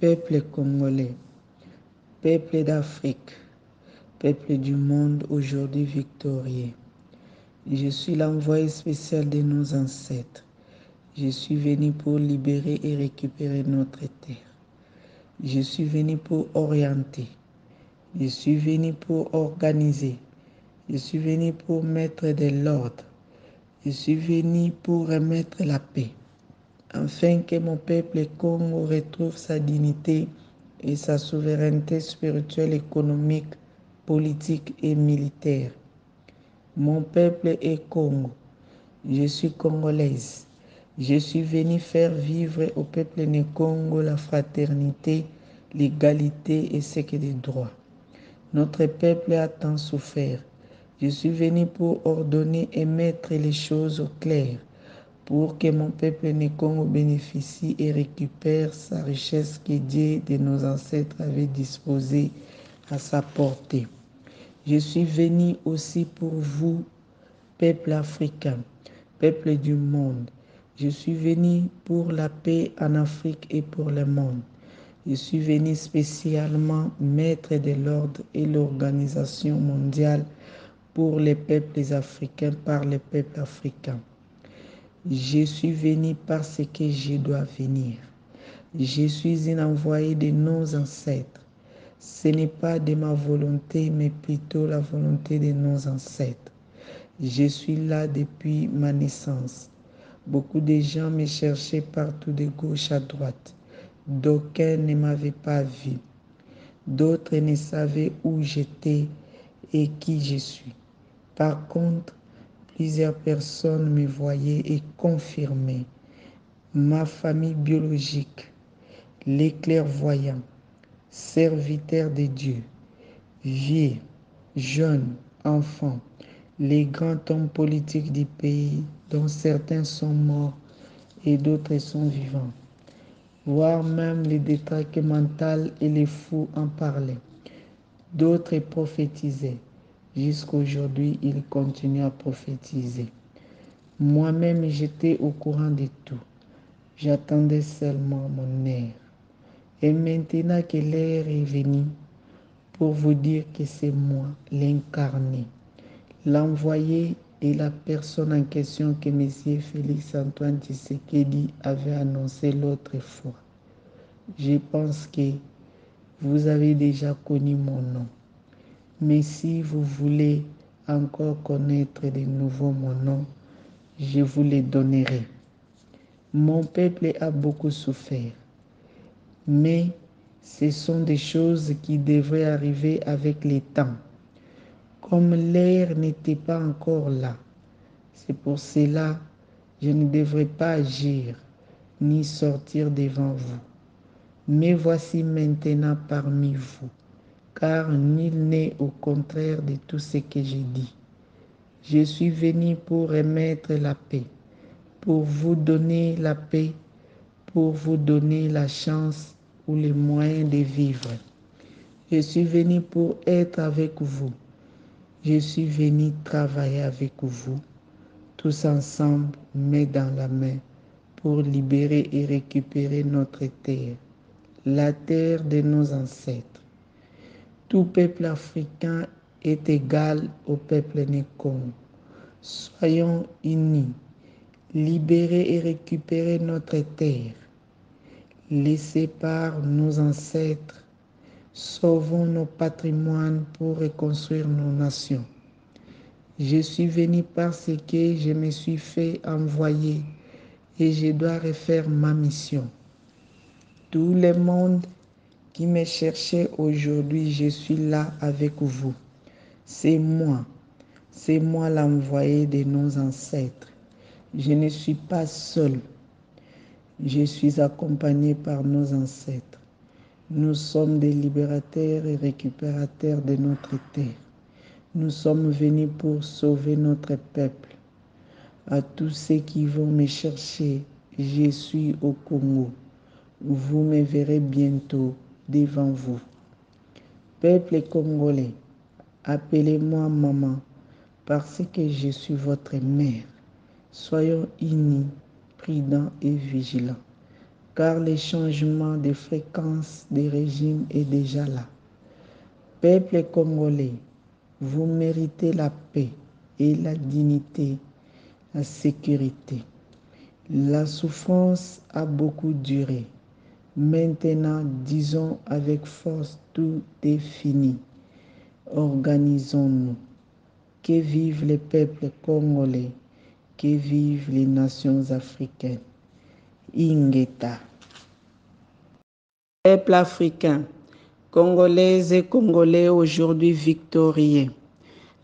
Peuple congolais, peuple d'Afrique, peuple du monde aujourd'hui victorieux. Je suis l'envoyé spécial de nos ancêtres. Je suis venu pour libérer et récupérer notre terre. Je suis venu pour orienter. Je suis venu pour organiser. Je suis venu pour mettre de l'ordre. Je suis venu pour remettre la paix, afin que mon peuple Congo retrouve sa dignité et sa souveraineté spirituelle, économique, politique et militaire. Mon peuple est Congo. Je suis congolaise. Je suis venue faire vivre au peuple né Congo la fraternité, l'égalité et ce qui est des droits. Notre peuple a tant souffert. Je suis venu pour ordonner et mettre les choses au clair, pour que mon peuple né Congo bénéficie et récupère sa richesse que Dieu de nos ancêtres avait disposée à sa portée. Je suis venu aussi pour vous, peuple africain, peuple du monde. Je suis venu pour la paix en Afrique et pour le monde. Je suis venu spécialement mettre de l'ordre et l'organisation mondiale pour les peuples africains par les peuples africains. Je suis venu parce que je dois venir. Je suis un envoyé de nos ancêtres. Ce n'est pas de ma volonté, mais plutôt la volonté de nos ancêtres. Je suis là depuis ma naissance. Beaucoup de gens me cherchaient partout de gauche à droite. D'aucuns ne m'avaient pas vu. D'autres ne savaient où j'étais et qui je suis. Par contre, plusieurs personnes me voyaient et confirmaient. Ma famille biologique, les clairvoyants, serviteurs de Dieu, vieux, jeunes, enfants, les grands hommes politiques du pays, dont certains sont morts et d'autres sont vivants, voire même les détraqués mentaux et les fous en parlaient. D'autres prophétisaient. Jusqu'à aujourd'hui, ils continuent à prophétiser. Moi-même, j'étais au courant de tout. J'attendais seulement mon heure. Et maintenant que l'heure est venue, pour vous dire que c'est moi, l'incarné, l'envoyé et la personne en question que M. Félix Antoine Tshisekedi avait annoncé l'autre fois. Je pense que vous avez déjà connu mon nom. Mais si vous voulez encore connaître de nouveau mon nom, je vous le donnerai. Mon peuple a beaucoup souffert, mais ce sont des choses qui devraient arriver avec le temps. Comme l'heure n'était pas encore là, c'est pour cela que je ne devrais pas agir ni sortir devant vous. Mais voici maintenant parmi vous, car nul n'est au contraire de tout ce que j'ai dit. Je suis venu pour remettre la paix, pour vous donner la paix, pour vous donner la chance ou les moyens de vivre. Je suis venu pour être avec vous. Je suis venu travailler avec vous, tous ensemble, main dans la main, pour libérer et récupérer notre terre, la terre de nos ancêtres. Tout peuple africain est égal au peuple né Congo. Soyons unis, libérer et récupérer notre terre, laissée par nos ancêtres. Sauvons nos patrimoines pour reconstruire nos nations. Je suis venu parce que je me suis fait envoyer et je dois refaire ma mission. Tout le monde qui me cherchait aujourd'hui, je suis là avec vous. C'est moi l'envoyé de nos ancêtres. Je ne suis pas seul. Je suis accompagné par nos ancêtres. Nous sommes des libérateurs et récupérateurs de notre terre. Nous sommes venus pour sauver notre peuple. À tous ceux qui vont me chercher, je suis au Congo. Vous me verrez bientôt devant vous. Peuple congolais, appelez-moi maman parce que je suis votre mère. Soyons unis, prudents et vigilants. car le changement de fréquence des régimes est déjà là. Peuple congolais, vous méritez la paix et la dignité, la sécurité. La souffrance a beaucoup duré. Maintenant, disons avec force, tout est fini. Organisons-nous. Que vivent les peuples congolais, que vivent les nations africaines. Ingeta. Peuple africain, Congolaises et Congolais aujourd'hui victorieux.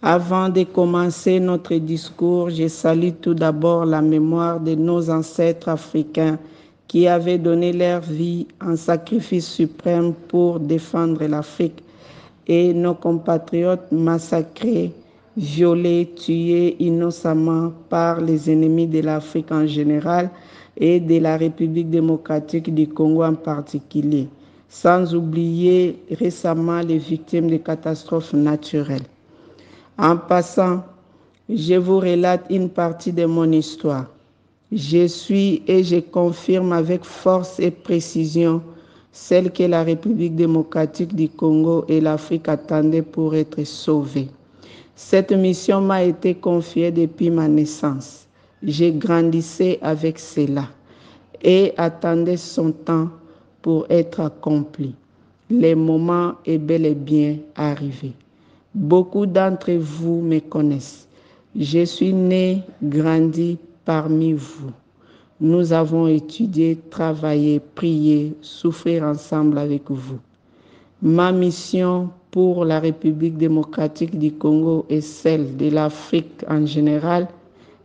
Avant de commencer notre discours, je salue tout d'abord la mémoire de nos ancêtres africains qui avaient donné leur vie en sacrifice suprême pour défendre l'Afrique et nos compatriotes massacrés, violés, tués innocemment par les ennemis de l'Afrique en général et de la République démocratique du Congo en particulier, sans oublier récemment les victimes de catastrophes naturelles. En passant, je vous relate une partie de mon histoire. Je suis et je confirme avec force et précision celle que la République démocratique du Congo et l'Afrique attendaient pour être sauvées. Cette mission m'a été confiée depuis ma naissance. J'ai grandissé avec cela et attendais son temps pour être accompli. Le moment est bel et bien arrivé. Beaucoup d'entre vous me connaissent. Je suis né, grandi parmi vous. Nous avons étudié, travaillé, prié, souffert ensemble avec vous. Ma mission pour la République démocratique du Congo et celle de l'Afrique en général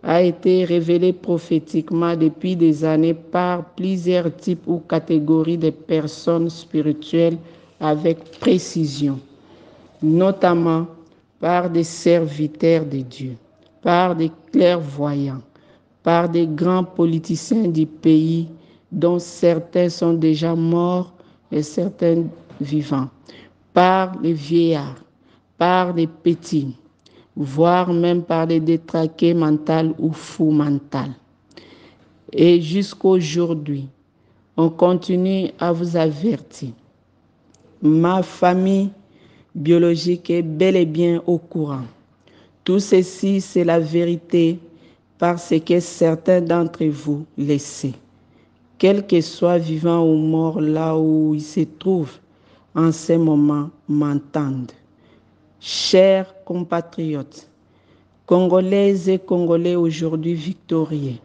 a été révélée prophétiquement depuis des années par plusieurs types ou catégories de personnes spirituelles avec précision, notamment par des serviteurs de Dieu, par des clairvoyants, par des grands politiciens du pays dont certains sont déjà morts et certains vivants, par les vieillards, par les petits, voire même par les détraqués mentaux ou fous mentaux. Et jusqu'aujourd'hui, on continue à vous avertir. Ma famille biologique est bel et bien au courant. Tout ceci, c'est la vérité parce que certains d'entre vous le savent. Quel que soit vivant ou mort là où ils se trouvent, en ce moment m'entendent. Chers compatriotes, Congolaises et Congolais aujourd'hui victorieux,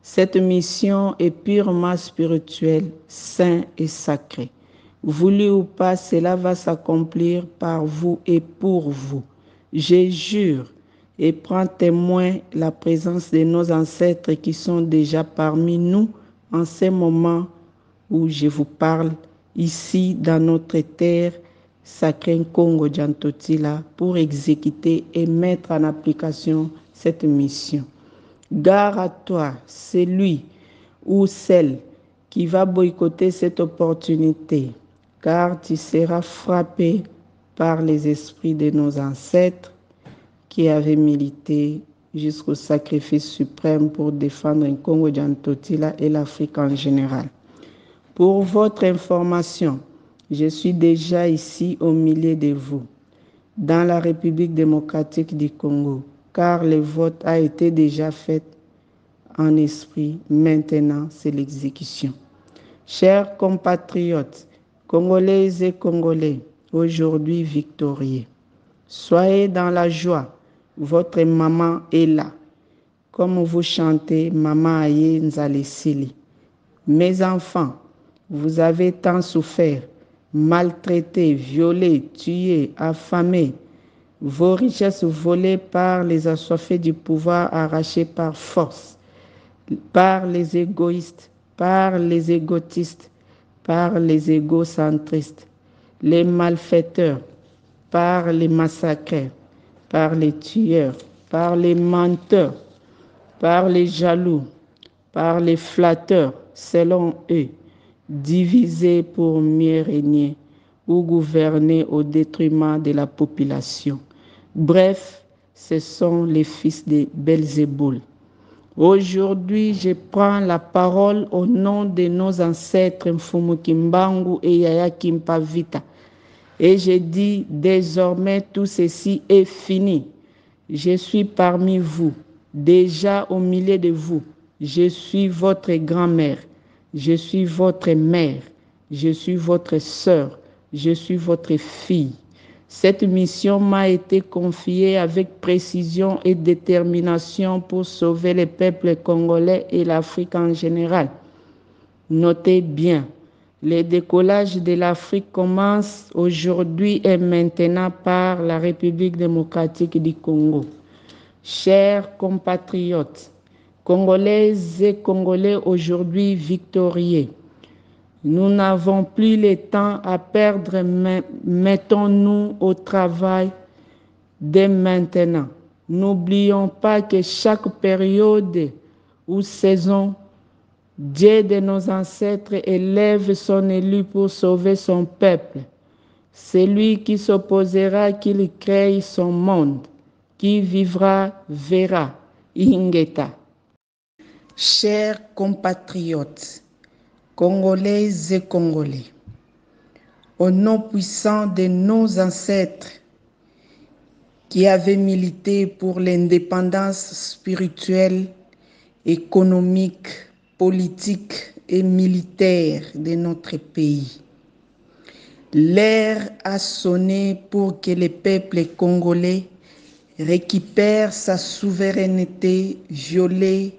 cette mission est purement spirituelle, sainte et sacrée. Voulu ou pas, cela va s'accomplir par vous et pour vous. Je jure et prends témoin la présence de nos ancêtres qui sont déjà parmi nous en ce moment où je vous parle, ici dans notre terre sacrée Congo Djantotila, pour exécuter et mettre en application cette mission. Gare à toi, celui ou celle qui va boycotter cette opportunité, car tu seras frappé par les esprits de nos ancêtres qui avaient milité jusqu'au sacrifice suprême pour défendre un Congo Djantotila et l'Afrique en général. Pour votre information, je suis déjà ici au milieu de vous, dans la République démocratique du Congo, car le vote a été déjà fait en esprit. Maintenant, c'est l'exécution. Chers compatriotes, Congolaises et Congolais, aujourd'hui victorieux, soyez dans la joie. Votre maman est là. Comme vous chantez, Maman Aye Nzale Sili. Mes enfants, vous avez tant souffert, maltraités, violés, tués, affamés, vos richesses volées par les assoiffés du pouvoir, arrachées par force, par les égoïstes, par les égotistes, par les égocentristes, les malfaiteurs, par les massacreurs, par les tueurs, par les menteurs, par les jaloux, par les flatteurs, selon eux, divisés pour mieux régner ou gouverner au détriment de la population. Bref, ce sont les fils de Belzéboul. Aujourd'hui, je prends la parole au nom de nos ancêtres Mfumu Kimbangu et Yaya Kimpavita. Et je dis désormais tout ceci est fini. Je suis parmi vous, déjà au milieu de vous. Je suis votre grand-mère, je suis votre mère, je suis votre sœur, je suis votre fille. Cette mission m'a été confiée avec précision et détermination pour sauver les peuples congolais et l'Afrique en général. Notez bien, le décollage de l'Afrique commence aujourd'hui et maintenant par la République démocratique du Congo. Chers compatriotes, Congolaises et Congolais aujourd'hui victorieux, nous n'avons plus le temps à perdre, mettons-nous au travail dès maintenant. N'oublions pas que chaque période ou saison, Dieu de nos ancêtres élève son élu pour sauver son peuple. Celui qui s'opposera qu'il crée son monde, qui vivra verra. Ingeta. Chers compatriotes, Congolaises et Congolais, au nom puissant de nos ancêtres qui avaient milité pour l'indépendance spirituelle, économique, politique et militaire de notre pays, l'heure a sonné pour que le peuple congolais récupère sa souveraineté violée,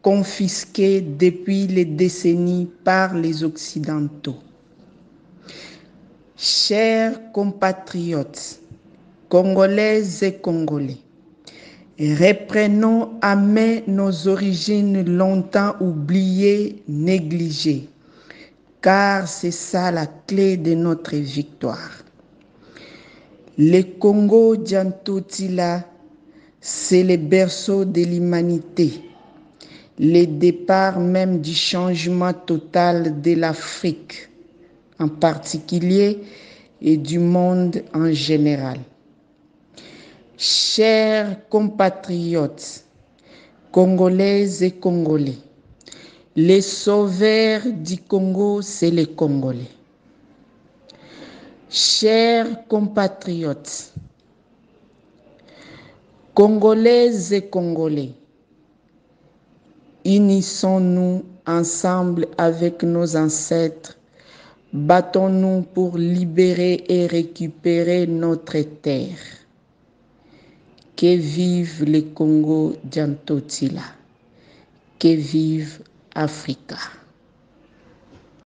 confisquée depuis les décennies par les Occidentaux. Chers compatriotes, Congolaises et Congolais, reprenons à main nos origines longtemps oubliées, négligées, car c'est ça la clé de notre victoire. Le Congo Diantotila, c'est le berceau de l'humanité, le départ même du changement total de l'Afrique en particulier et du monde en général. Chers compatriotes, Congolaises et Congolais, les sauveurs du Congo, c'est les Congolais. Chers compatriotes, Congolaises et Congolais, unissons-nous ensemble avec nos ancêtres, battons-nous pour libérer et récupérer notre terre. Que vive le Congo Diantotila, que vive Africa.